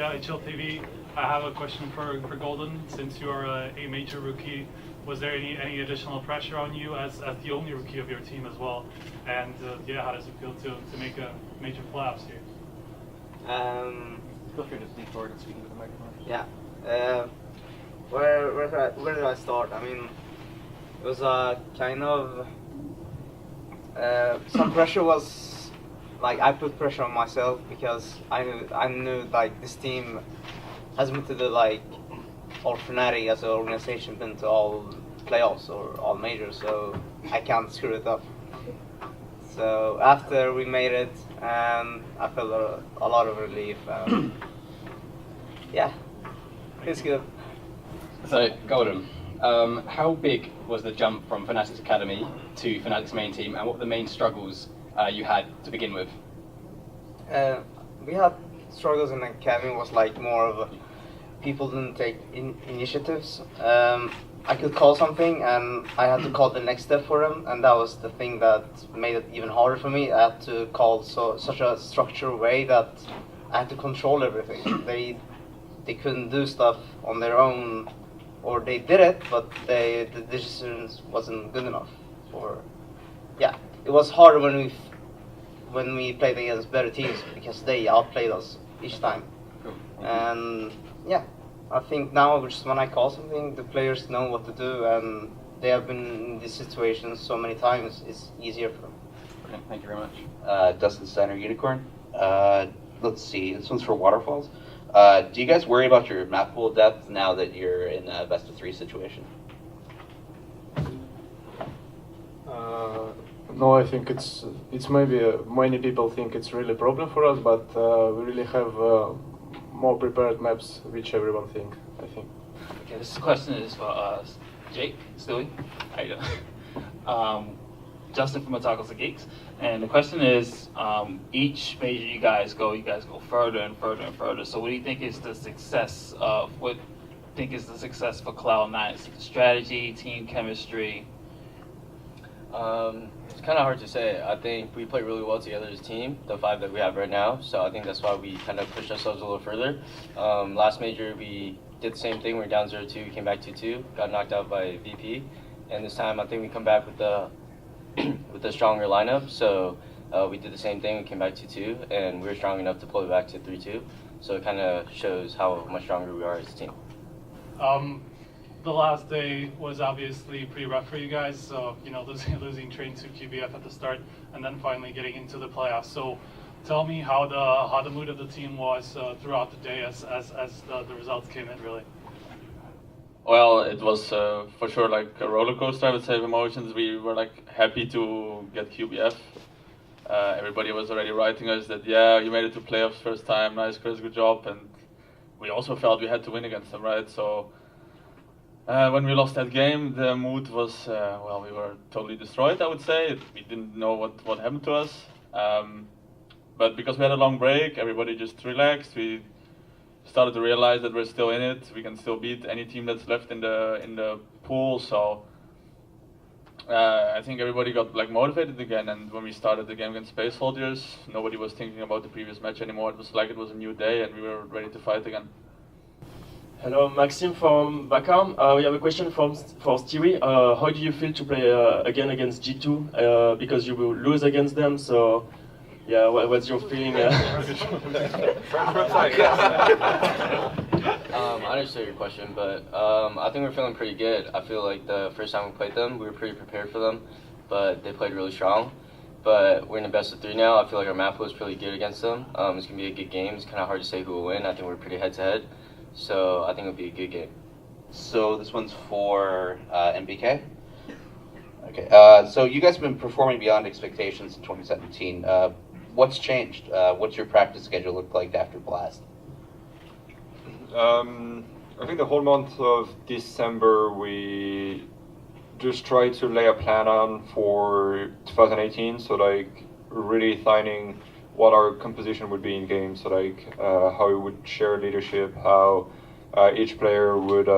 at HLTV. I have a question for Golden. Since you are a major rookie, was there any additional pressure on you as the only rookie of your team as well? And yeah, how does it feel to make a major playoffs here? Feel free to lean forward and speak into the microphone. Yeah. Where did I start? I mean, it was kind of some pressure was like I put pressure on myself because I knew like this team has been to the like all Fnatic as an organization been to all playoffs or all majors, so I can't screw it up. So after we made it, I felt a lot of relief. Yeah, it's good. So, Golden, how big was the jump from Fnatic's Academy to Fnatic's main team, and what were the main struggles you had to begin with? We had struggles in the academy. Was like more of people didn't take initiatives. I could call something, and I had to call the next step for them, and that was the thing that made it even harder for me. I had to call such a structured way that I had to control everything. They couldn't do stuff on their own, or they did it, but the decisions wasn't good enough. Or yeah, it was harder when we played against better teams because they outplayed us each time. And yeah, I think now just when I call something, the players know what to do, and they have been in this situation so many times. It's easier for them. Brilliant. Thank you very much. Dustin Steiner, Unicorn. Let's see, this one's for Waterfalls. Do you guys worry about your map pool depth now that you're in a best of 3 situation? No, I think it's maybe many people think it's really a problem for us, but we really have more prepared maps, which everyone think. I think. Okay, this question is for Jake Stewie. How you doing? Justin from Otakus and Geeks. And the question is, each major you guys go further and further and further. So what do you think is the success of, what do you think is the success for Cloud9? Is it the strategy, team chemistry? It's kind of hard to say. I think we play really well together as a team, the 5 that we have right now. So I think that's why we kind of pushed ourselves a little further. Last major, we did the same thing. We were down 0-2, we came back 2-2, got knocked out by VP. And this time, I think we come back with the with a stronger lineup. So we did the same thing. We came back 2-2, and we were strong enough to pull it back to 3-2. So it kind of shows how much stronger we are as a team. The last day was obviously pretty rough for you guys. So you know, losing train to QBF at the start, and then finally getting into the playoffs. So tell me how the mood of the team was throughout the day as the results came in, really. Well, it was for sure like a roller coaster, I would say, of emotions. We were like happy to get QBF. Everybody was already writing us that, yeah, you made it to playoffs first time, nice Chris, good job. And we also felt we had to win against them, right? So when we lost that game, the mood was, well, we were totally destroyed, I would say. We didn't know what happened to us. But because we had a long break, everybody just relaxed. We started to realize that we're still in it. We can still beat any team that's left in the pool. So I think everybody got like motivated again. And when we started the game against Space Soldiers, nobody was thinking about the previous match anymore. It was like it was a new day, and we were ready to fight again. Hello, Maxime from Backarm. We have a question for Stewie. How do you feel to play again against G2? Because you will lose against them, so yeah, what's your feeling? I understood your question, but I think we're feeling pretty good. I feel like the first time we played them, we were pretty prepared for them, but they played really strong. But we're in the best of 3 now. I feel like our map was pretty good against them. It's going to be a good game. It's kind of hard to say who will win. I think we're pretty head-to-head. So I think it'll be a good game. So this one's for MBK. Okay, so you guys have been performing beyond expectations in 2017. What's changed? What's your practice schedule look like after Blast? I think the whole month of December we just tried to lay a plan on for 2018. So like really finding what our composition would be in games, so like how we would share leadership, how each player would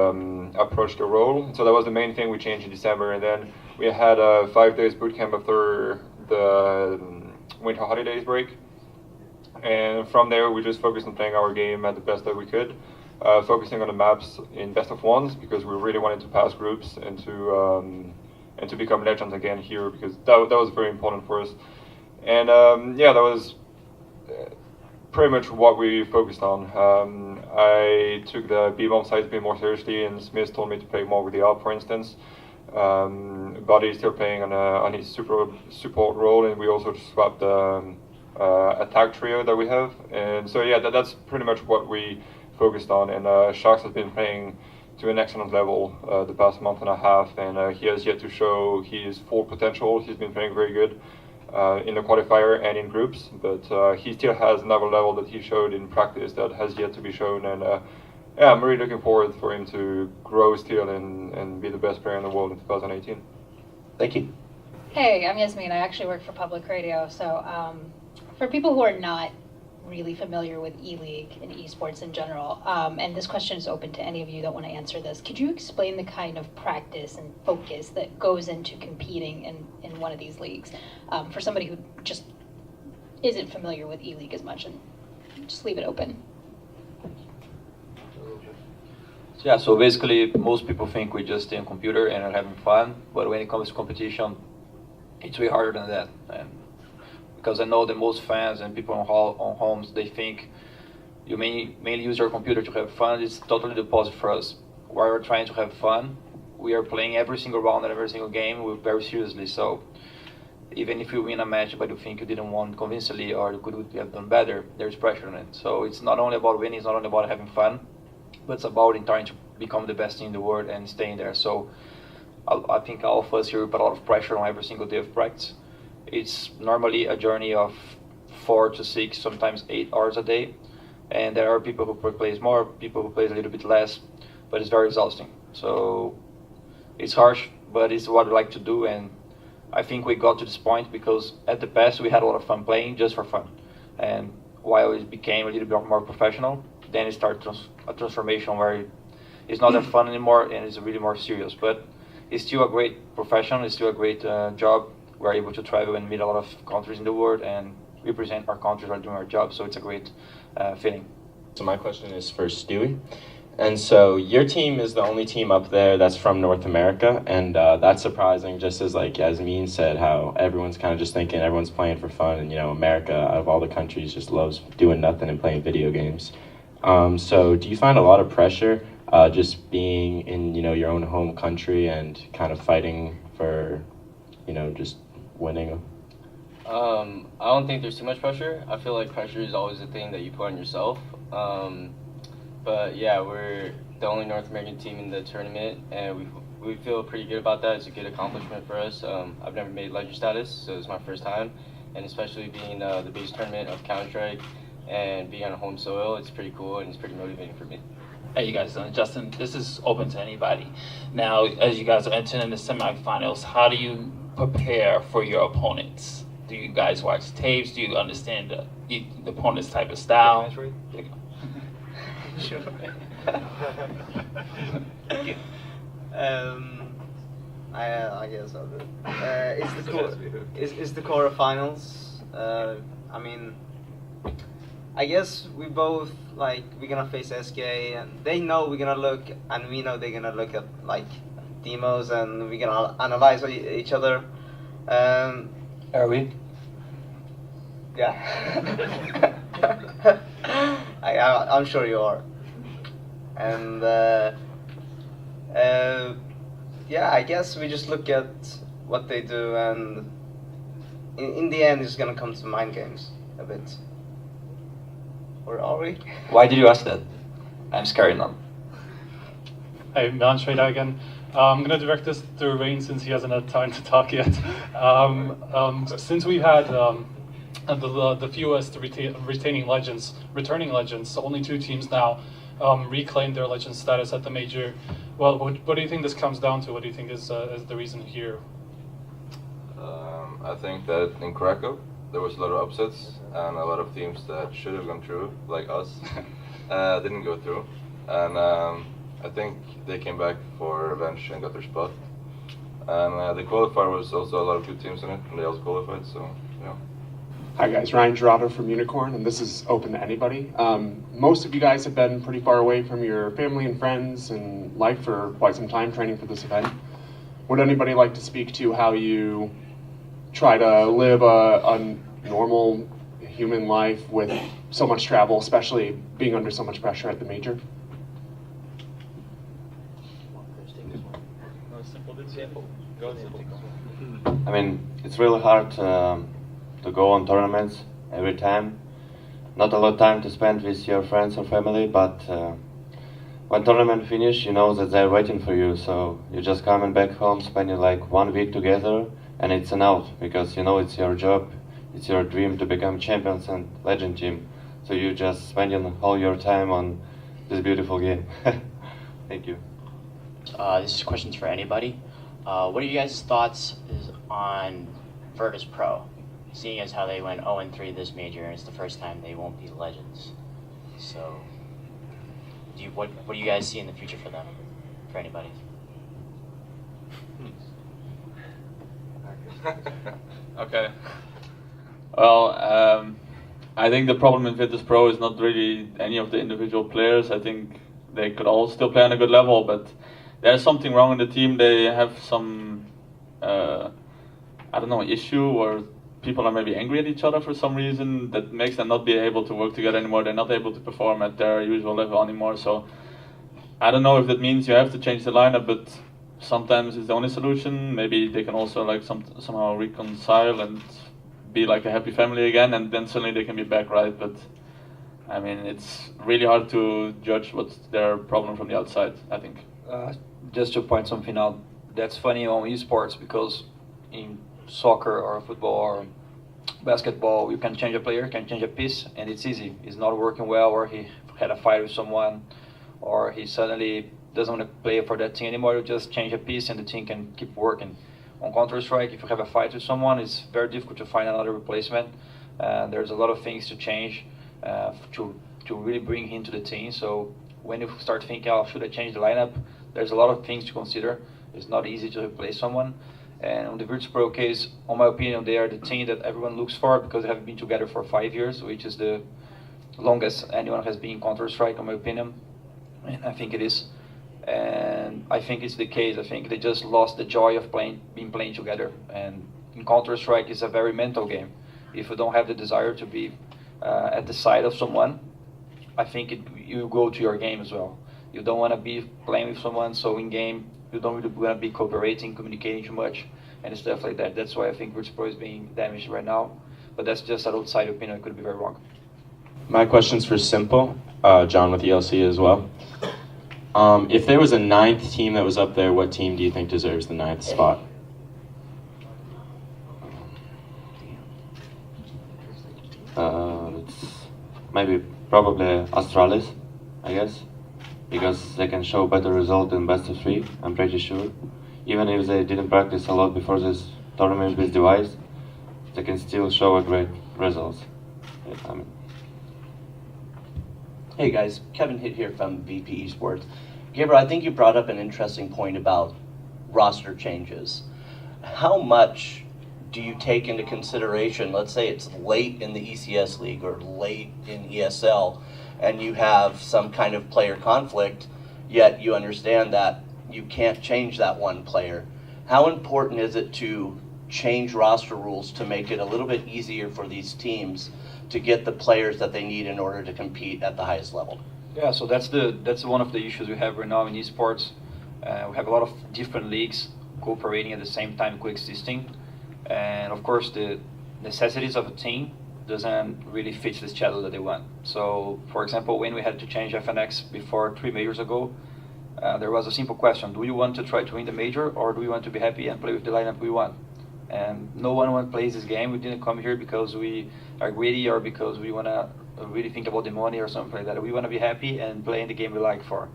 approach the role. So that was the main thing we changed in December, and then we had a 5 days bootcamp after the winter holidays break. And from there, we just focused on playing our game at the best that we could, focusing on the maps in best of ones because we really wanted to pass groups and to become legends again here because that was very important for us. And yeah, that was pretty much what we focused on. I took the B-bomb side a bit more seriously, and Smith told me to play more with the AWP, for instance. Buddy is still playing on his support role, and we also swapped the attack trio that we have. And so yeah, that's pretty much what we focused on. And Sharks has been playing to an excellent level the past month and a half, and he has yet to show his full potential. He's been playing very good in the qualifier and in groups, but he still has another level that he showed in practice that has yet to be shown. And yeah, I'm really looking forward for him to grow still and be the best player in the world in 2018. Thank you. Hey, I'm Yasmin. I actually work for public radio. So for people who are not really familiar with ELEAGUE and esports in general, and this question is open to any of you that want to answer this, could you explain the kind of practice and focus that goes into competing in one of these leagues for somebody who just isn't familiar with ELEAGUE as much, and just leave it open. Yeah, so basically most people think we just stay on computer and are having fun, but when it comes to competition, it's way harder than that. And because I know that most fans and people on homes, they think you mainly use your computer to have fun. It's totally the opposite for us. While we're trying to have fun, we are playing every single round and every single game very seriously. So even if you win a match but you think you didn't win convincingly or you could have done better, there's pressure on it. So it's not only about winning, it's not only about having fun, but it's about in trying to become the best team in the world and staying there. So I think all of us here put a lot of pressure on every single day of practice. It's normally a journey of 4 to 6, sometimes 8 hours a day. And there are people who plays more, people who plays a little bit less, but it's very exhausting. So it's harsh, but it's what we like to do. And I think we got to this point because at the past we had a lot of fun playing just for fun. And while it became a little bit more professional, then it started a transformation where it's not that fun anymore and it's really more serious. But it's still a great profession, it's still a great job. We're able to travel and meet a lot of countries in the world and represent our countries while doing our job, so it's a great feeling. So my question is for Stewie. And so your team is the only team up there that's from North America, and that's surprising, just as like Yasmin said, how everyone's kind of just thinking everyone's playing for fun, and America, out of all the countries, just loves doing nothing and playing video games. So do you find a lot of pressure just being in your own home country and kind of fighting for just winning? I don't think there's too much pressure. I feel like pressure is always a thing that you put on yourself. But yeah, we're the only North American team in the tournament, and we feel pretty good about that. It's a good accomplishment for us. I've never made legend status, so it's my first time, and especially being the biggest tournament of Counter-Strike and being on home soil, it's pretty cool and it's pretty motivating for me. Hey, you guys, Justin, this is open to anybody. Now, as you guys are entering the semifinals, how do you prepare for your opponents? Do you guys watch tapes? Do you understand the opponent's type of style? Sure. I guess I'll do it. It's the quarterfinals. I mean, I guess we both we're gonna face SK, and they know we're gonna look, and we know they're gonna look at demos, and we're gonna analyze each other. Are we? Yeah. I'm sure you are. And yeah, I guess we just look at what they do, and in the end it's gonna come to mind games a bit. Or are we? Why did you ask that? I'm scared now. Hey, Milan Schrader again. I'm going to direct this to Rain since he hasn't had time to talk yet. Since we've had the fewest returning legends, only 2 teams now reclaimed their legend status at the major. Well, what do you think this comes down to? What do you think is the reason here? I think that in Krakow there was a lot of upsets and a lot of teams that should have gone through, like us, didn't go through. And I think they came back for revenge and got their spot. And the qualifier was also a lot of good teams in it, and they also qualified, so yeah. Hi guys, Ryan Gerardo from Unicorn, and this is open to anybody. Most of you guys have been pretty far away from your family and friends and life for quite some time training for this event. Would anybody like to speak to how you try to live a normal human life with so much travel, especially being under so much pressure at the major? I mean, it's really hard to go on tournaments every time. Not a lot of time to spend with your friends or family, but when tournament finish, you know that they're waiting for you. So you just coming back home, spending like 1 week together, and it's an out because you know it's your job, it's your dream to become champions and legend team. So you just spending all your time on this beautiful game. Thank you. This is questions for anybody. What are you guys' thoughts on Virtus Pro? Seeing as how they went 0-3 this major, and it's the first time they won't be legends. So, what do you guys see in the future for them? For anybody? Okay. Well, I think the problem in Virtus Pro is not really any of the individual players. I think they could all still play on a good level, but there's something wrong in the team. They have some, I don't know, issue, or people are maybe angry at each other for some reason that makes them not be able to work together anymore. They're not able to perform at their usual level anymore. So I don't know if that means you have to change the lineup, but sometimes it's the only solution. Maybe they can also like somehow reconcile and be like a happy family again, and then suddenly they can be back, right? But I mean, it's really hard to judge what's their problem from the outside, I think. Just to point something out, that's funny on esports, because in soccer or football or basketball, you can change a player, can change a piece, and it's easy. It's not working well, or he had a fight with someone, or he suddenly doesn't want to play for that team anymore. You just change a piece and the team can keep working. On Counter-Strike, if you have a fight with someone, it's very difficult to find another replacement. There's a lot of things to change to really bring him to the team. So when you start thinking, oh, should I change the lineup? There's a lot of things to consider. It's not easy to replace someone. And on the Virtus Pro case, in my opinion, they are the team that everyone looks for because they have been together for 5 years, which is the longest anyone has been in Counter-Strike, in my opinion. And I think it is. And I think it's the case. I think they just lost the joy of being playing together. And in Counter-Strike, it's a very mental game. If you don't have the desire to be at the side of someone, I think you go to your game as well. You don't want to be playing with someone, so in game, you don't really want to be cooperating, communicating too much, and stuff like that. That's why I think Virtus Pro is being damaged right now. But that's just an outside opinion. I could be very wrong. My question's for Simple, John with ELC as well. If there was a 9th team that was up there, what team do you think deserves the 9th spot? It's probably Astralis, I guess, because they can show better result in best of 3, I'm pretty sure. Even if they didn't practice a lot before this tournament with device, they can still show a great results. Hey guys, Kevin Hitt here from VP Esports. Gabriel, I think you brought up an interesting point about roster changes. How much do you take into consideration, let's say it's late in the ECS League or late in ESL, and you have some kind of player conflict, yet you understand that you can't change that one player. How important is it to change roster rules to make it a little bit easier for these teams to get the players that they need in order to compete at the highest level? Yeah, so that's one of the issues we have right now in esports. We have a lot of different leagues cooperating at the same time, coexisting. And of course, the necessities of a team doesn't really fit the schedule that they want. So, for example, when we had to change FNX before 3 majors ago, there was a simple question: do you want to try to win the major, or do you want to be happy and play with the lineup we want? And no one plays this game. We didn't come here because we are greedy or because we want to really think about the money or something like that. We want to be happy and play in the game we like for.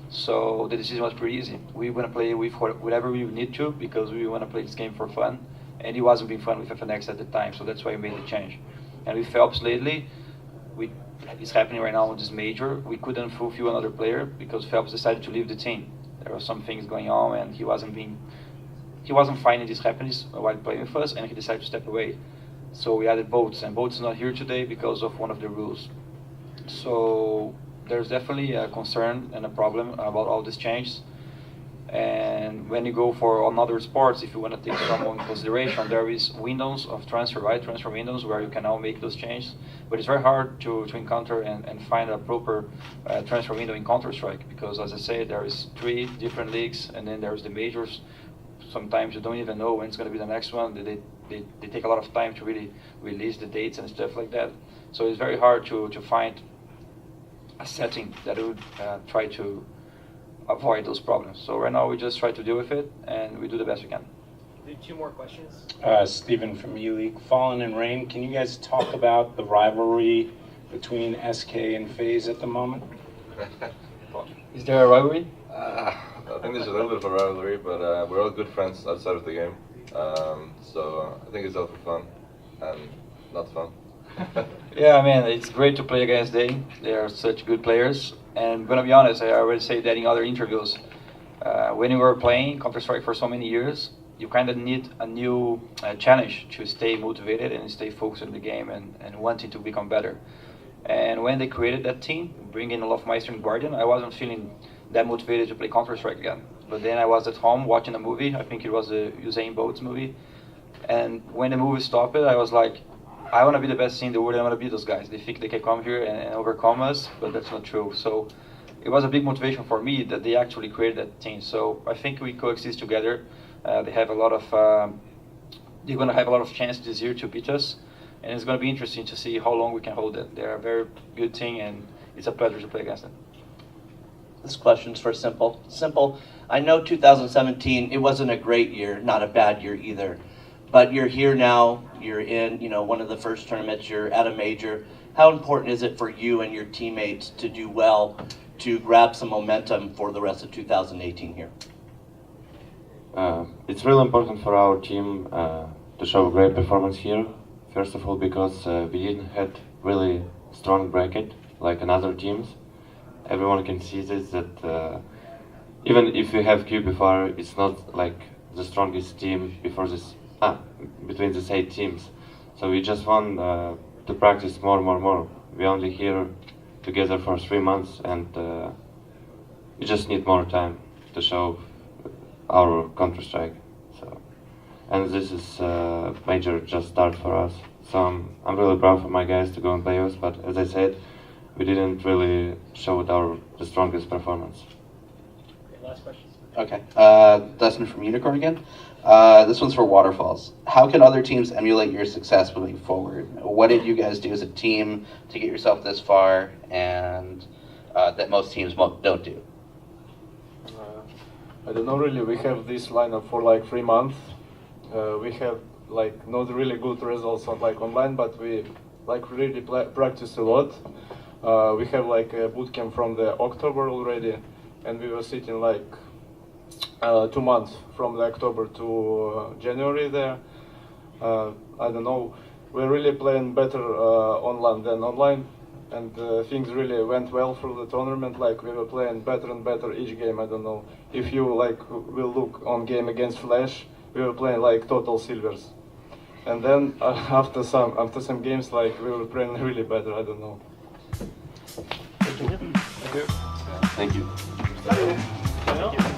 So the decision was pretty easy. We want to play with whatever we need to because we want to play this game for fun. And it wasn't being fun with FNX at the time, so that's why we made the change. And with Phelps lately, it's happening right now with this major. We couldn't fulfill another player because Phelps decided to leave the team. There were some things going on, and he wasn't finding this happiness while playing with us, and he decided to step away. So we added boats, and boats not here today because of one of the rules. So there's definitely a concern and a problem about all these changes. And when you go for another sports, if you want to take someone in consideration, there is windows of transfer, right? Transfer windows where you can now make those changes. But it's very hard to encounter and find a proper transfer window in Counter-Strike because, as I said, there is 3 different leagues, and then there's the majors. Sometimes you don't even know when it's going to be the next one. They take a lot of time to really release the dates and stuff like that. So it's very hard to find a setting that would try to avoid those problems. So right now we just try to deal with it, and we do the best we can. We have 2 more questions. Steven from ELEAGUE. Fallen and Rain, can you guys talk about the rivalry between SK and FaZe at the moment? Is there a rivalry? I think there's a little bit of a rivalry, but we're all good friends outside of the game. So I think it's all for fun and not fun. Yeah, I mean, it's great to play against them. They are such good players. And I'm gonna be honest, I already said that in other interviews. When you were playing Counter-Strike for so many years, you kind of need a new challenge to stay motivated and stay focused on the game and wanting to become better. And when they created that team, bringing Olofmeister and Guardian, I wasn't feeling that motivated to play Counter-Strike again. But then I was at home watching a movie. I think it was the Usain Bolt's movie. And when the movie stopped, I was like, I want to be the best team in the world. I want to beat those guys. They think they can come here and overcome us, but that's not true. So it was a big motivation for me that they actually created that team. So I think we coexist together. They have a lot of, they're going to have a lot of chance this year to beat us, and it's going to be interesting to see how long we can hold it. They're a very good team, and it's a pleasure to play against them. This question's for Simple. Simple, I know 2017, it wasn't a great year, not a bad year either. But you're here now, you're in, one of the first tournaments, you're at a major. How important is it for you and your teammates to do well to grab some momentum for the rest of 2018 here? It's really important for our team to show great performance here. First of all, because we didn't have really strong bracket like another teams. Everyone can see this, that even if we have QB4, it's not like the strongest team before this. Between these 8 teams. So we just want to practice more. We only here together for 3 months, and we just need more time to show our Counter-Strike. So, and this is major just start for us. So I'm really proud for my guys to go in playoffs, but as I said, we didn't really show the strongest performance. Okay, last question. Okay, Dustin from Unicorn again. This one's for Waterfalls. How can other teams emulate your success moving forward? What did you guys do as a team to get yourself this far, and that most teams don't do? I don't know really. We have this lineup for like 3 months. We have like not really good results on like online, but we like really practice a lot. We have like a bootcamp from the October already, and we were sitting like 2 months from the October to January there. I don't know, we're really playing better online than online, and things really went well through the tournament. Like we were playing better and better each game. I don't know if you like will look on game against Flash, we were playing like total silvers, and then after some games like we were playing really better. I don't know. Thank you. Well,